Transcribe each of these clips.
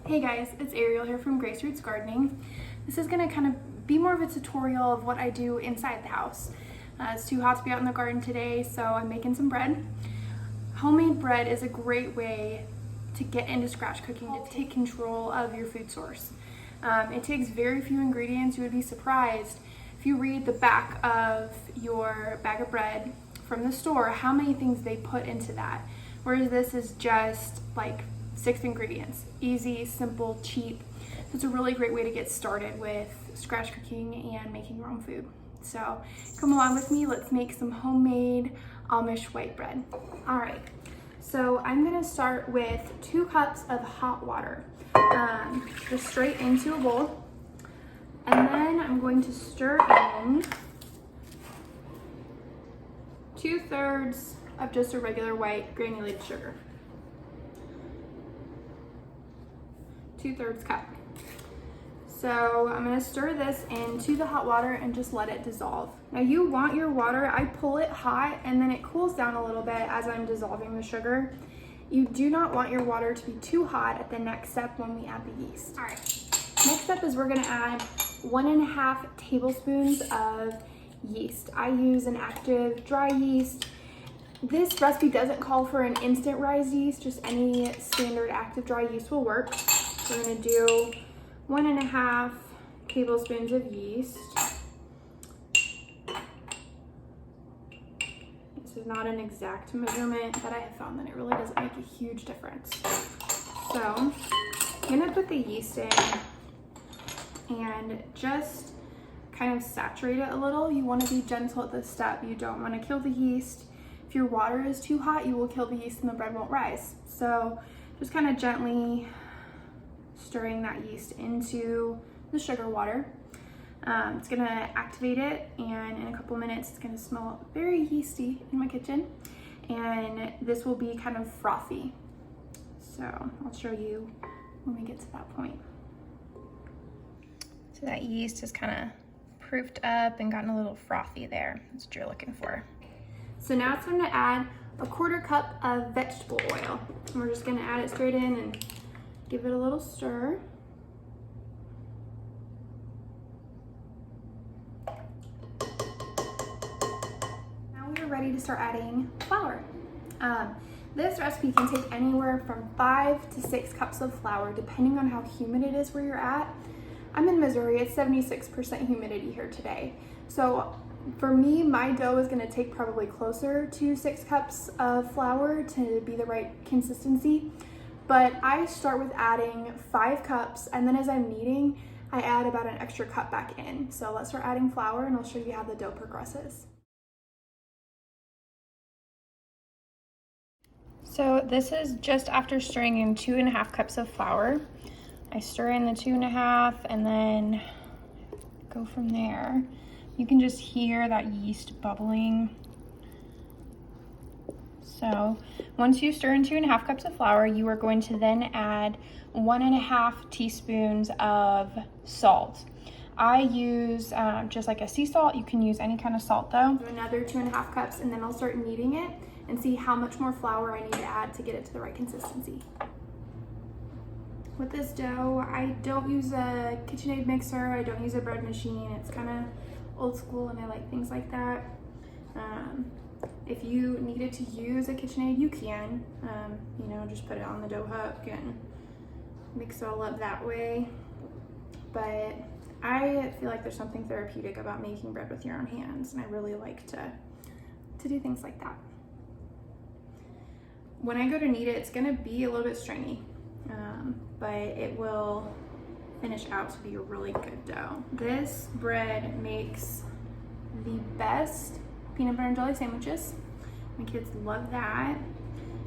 Hey guys, it's Ariel here from Grace Gardening. This is gonna kind of be more of a tutorial of what I do inside the house. It's too hot to be out in the garden today, so I'm making some bread. Homemade bread is a great way to get into scratch cooking, to take control of your food source. It takes very few ingredients. You would be surprised if you read the back of your bag of bread from the store, how many things they put into that. Whereas this is just like 6 ingredients. Easy, simple, cheap. So it's a really great way to get started with scratch cooking and making your own food. So come along with me, let's make some homemade Amish white bread. All right, so I'm gonna start with 2 cups of hot water, just straight into a bowl. And then I'm going to stir in 2/3 of just a regular white granulated sugar. 2/3 cup. So I'm gonna stir this into the hot water and just let it dissolve. Now you want your water, I pull it hot and then it cools down a little bit as I'm dissolving the sugar. You do not want your water to be too hot at the next step when we add the yeast. All right, next step is we're gonna add 1.5 tablespoons of yeast. I use an active dry yeast. This recipe doesn't call for an instant rise yeast, just any standard active dry yeast will work. We're gonna do 1.5 tablespoons of yeast. This is not an exact measurement, but I have found that it really doesn't make a huge difference. So I'm gonna put the yeast in and just kind of saturate it a little. You wanna be gentle at this step. You don't wanna kill the yeast. If your water is too hot, you will kill the yeast and the bread won't rise. So just kind of gently stirring that yeast into the sugar water. It's gonna activate it, and in a couple minutes it's gonna smell very yeasty in my kitchen, and this will be kind of frothy. So I'll show you when we get to that point. So that yeast has kind of proofed up and gotten a little frothy there. That's what you're looking for. So now it's time to add 1/4 cup of vegetable oil. And we're just gonna add it straight in and give it a little stir. Now we are ready to start adding flour. This recipe can take anywhere from 5 to 6 cups of flour, depending on how humid it is where you're at. I'm in Missouri, it's 76% humidity here today. So for me, my dough is gonna take probably closer to 6 cups of flour to be the right consistency. But I start with adding 5 cups, and then as I'm kneading, I add about an extra cup back in. So let's start adding flour and I'll show you how the dough progresses. So this is just after stirring in 2.5 cups of flour. I stir in the 2.5 and then go from there. You can just hear that yeast bubbling. So once you stir in 2.5 cups of flour, you are going to then add 1.5 teaspoons of salt. I use just like a sea salt. You can use any kind of salt though. Another 2.5 cups, and then I'll start kneading it and see how much more flour I need to add to get it to the right consistency. With this dough, I don't use a KitchenAid mixer. I don't use a bread machine. It's kind of old school and I like things like that. If you needed to use a KitchenAid, you can. You know, just put it on the dough hook and mix it all up that way. But I feel like there's something therapeutic about making bread with your own hands, and I really like to do things like that. When I go to knead it, it's gonna be a little bit stringy, but it will finish out to be a really good dough. This bread makes the best peanut butter and jelly sandwiches. My kids love that.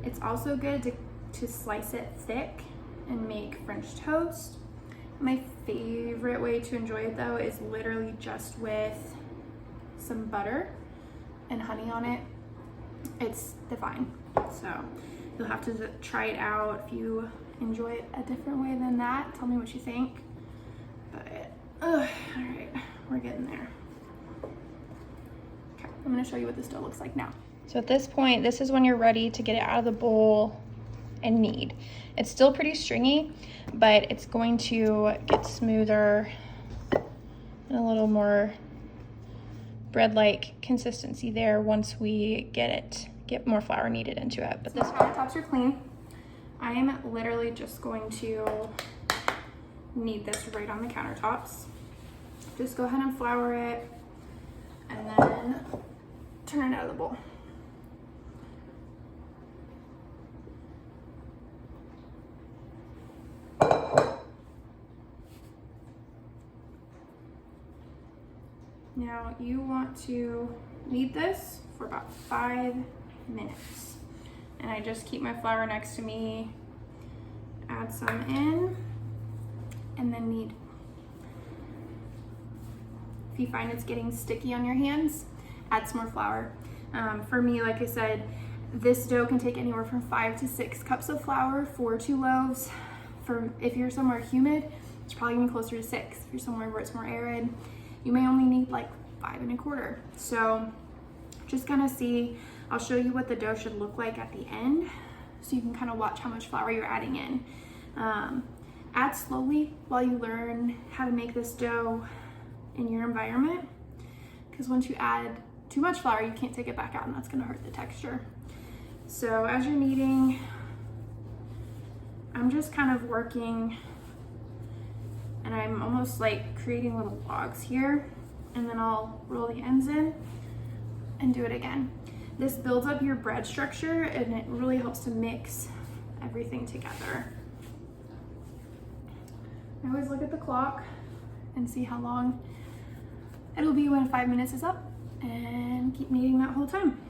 It's also good to slice it thick and make French toast. My favorite way to enjoy it though is literally just with some butter and honey on it. It's divine. So you'll have to try it out. If you enjoy it a different way than that, tell me what you think. But all right, we're getting there. Okay, I'm gonna show you what this dough looks like now. So at this point, this is when you're ready to get it out of the bowl and knead. It's still pretty stringy, but it's going to get smoother and a little more bread-like consistency there once we get more flour kneaded into it. But this countertops are clean. I am literally just going to knead this right on the countertops. Just go ahead and flour it and then turn it out of the bowl. Now you want to knead this for about 5 minutes. And I just keep my flour next to me, add some in, and then knead. If you find it's getting sticky on your hands, add some more flour. For me, like I said, this dough can take anywhere from 5 to 6 cups of flour for 2 loaves. If you're somewhere humid, it's probably gonna be closer to 6. If you're somewhere where it's more arid, you may only need like 5 1/4. So just gonna see, I'll show you what the dough should look like at the end so you can kind of watch how much flour you're adding in. Add slowly while you learn how to make this dough in your environment, because once you add too much flour, you can't take it back out and that's gonna hurt the texture. So as you're kneading, I'm just kind of working and I'm almost like creating little logs here, and then I'll roll the ends in and do it again. This builds up your bread structure and it really helps to mix everything together. I always look at the clock and see how long it'll be when 5 minutes is up, and keep kneading that whole time.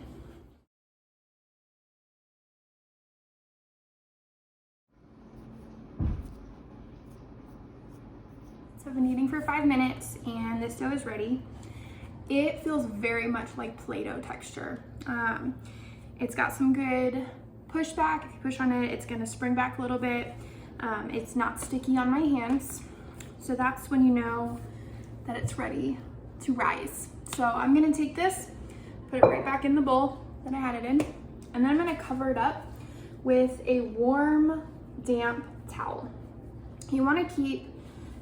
So I've been kneading for 5 minutes and this dough is ready. It feels very much like Play-Doh texture. It's got some good pushback. If you push on it, it's gonna spring back a little bit. It's not sticky on my hands. So that's when you know that it's ready to rise. So I'm gonna take this, put it right back in the bowl that I had it in, and then I'm gonna cover it up with a warm, damp towel. You wanna keep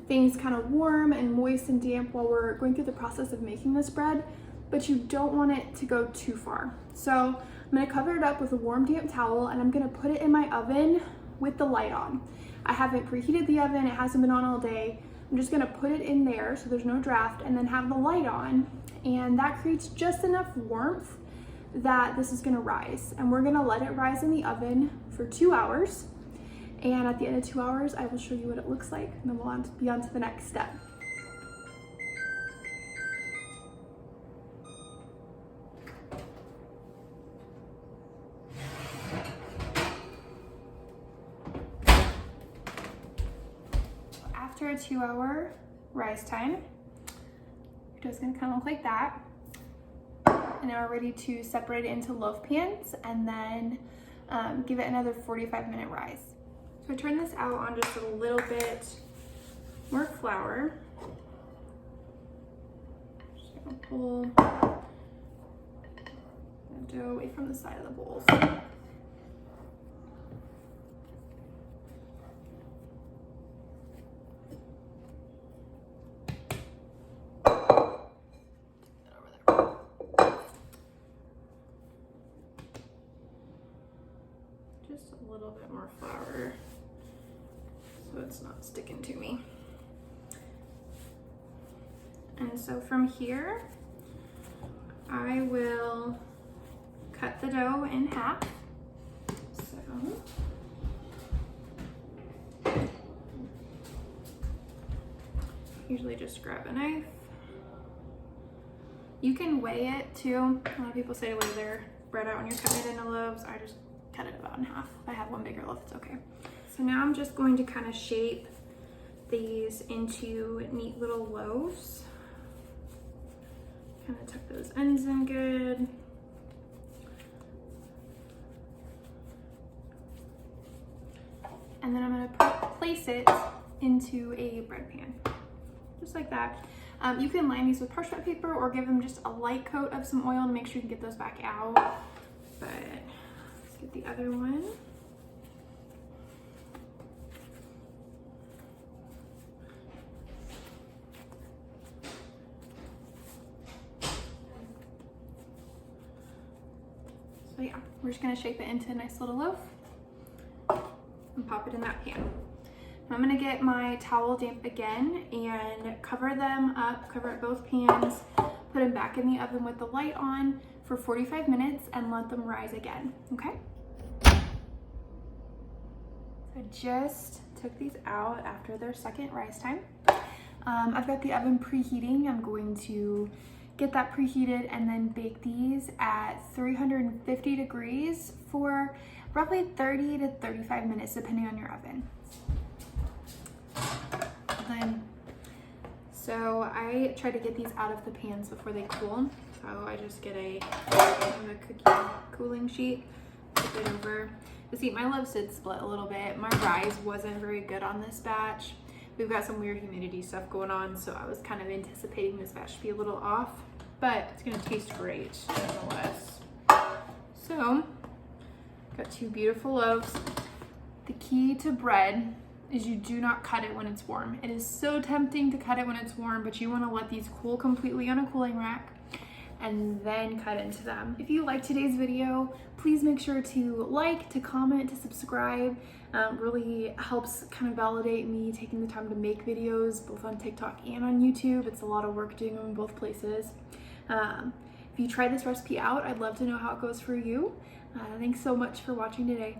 things kind of warm and moist and damp while we're going through the process of making this bread, but you don't want it to go too far. So I'm gonna cover it up with a warm, damp towel, and I'm gonna put it in my oven with the light on. I haven't preheated the oven, it hasn't been on all day. I'm just gonna put it in there so there's no draft, and then have the light on, and that creates just enough warmth that this is gonna rise. And we're gonna let it rise in the oven for 2 hours. And at the end of 2 hours, I will show you what it looks like, and then we'll be on to the next step. After a 2-hour rise time, your dough's gonna kind of look like that. And now we're ready to separate it into loaf pans and then give it another 45-minute rise. So I turn this out on just a little bit more flour. Just gonna pull the dough away from the side of the bowls. Just a little bit more flour so it's not sticking to me. And so from here, I will cut the dough in half. So usually just grab a knife. You can weigh it too. A lot of people say to weigh their bread out when you're cutting it into loaves. I just cut it about in half. If I have one bigger loaf, it's okay. So now I'm just going to kind of shape these into neat little loaves. Kind of tuck those ends in good. And then I'm gonna place it into a bread pan, just like that. You can line these with parchment paper or give them just a light coat of some oil to make sure you can get those back out. But let's get the other one. yeah, we're just gonna shape it into a nice little loaf and pop it in that pan. I'm gonna get my towel damp again and cover them up, cover up both pans, put them back in the oven with the light on for 45 minutes and let them rise again, okay? I just took these out after their second rise time. I've got the oven preheating. I'm going to get that preheated and then bake these at 350 degrees for roughly 30 to 35 minutes, depending on your oven. So I try to get these out of the pans before they cool. So I just get a cookie cooling sheet, flip it over. See, my loaves did split a little bit. My rise wasn't very good on this batch. We've got some weird humidity stuff going on, so I was kind of anticipating this batch to be a little off, but it's gonna taste great nonetheless. So, got two beautiful loaves. The key to bread is you do not cut it when it's warm. It is so tempting to cut it when it's warm, but you wanna let these cool completely on a cooling rack and then cut into them. If you liked today's video, please make sure to like, to comment, to subscribe. Really helps kind of validate me taking the time to make videos both on TikTok and on YouTube. It's a lot of work doing them in both places. If you try this recipe out, I'd love to know how it goes for you. Thanks so much for watching today.